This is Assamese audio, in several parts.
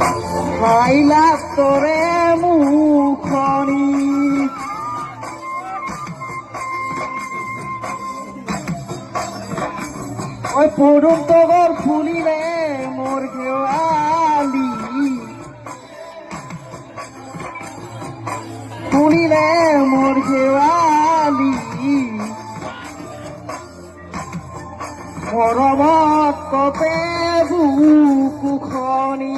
খাইলা তোৰে মুখনি ওই পড়ুম তোৰ ফুলিলে মোৰ ঘেওয়ালি ফুলিলে মোৰ ঘেওয়ালি মৰমত কপে বুকুখনি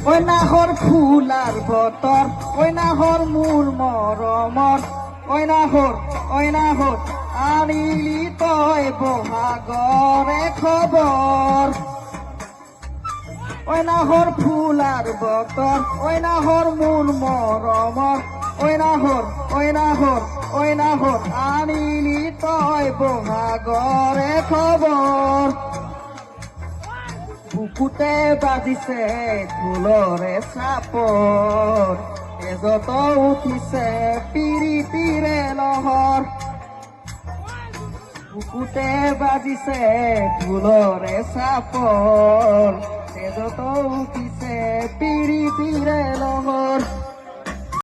ওই নাহর ফুলার বতর ওই নাহর মূল মরমর ওই নাহর আনিলি তই বহাগরে খবর ওই নাহর ফুলার বতর ওই নাহর মূল মরমর ওই নাহর আনিলি তই বহাগরে খবর বুকুতে বাজিছে ঢোলৰে চাপৰ তেজত উঠিছে পিৰিতিৰে লহৰ বুকুতে বাজিছে ঢোলৰে চাপৰ তেজত উঠিছে পিৰিতিৰে লহৰ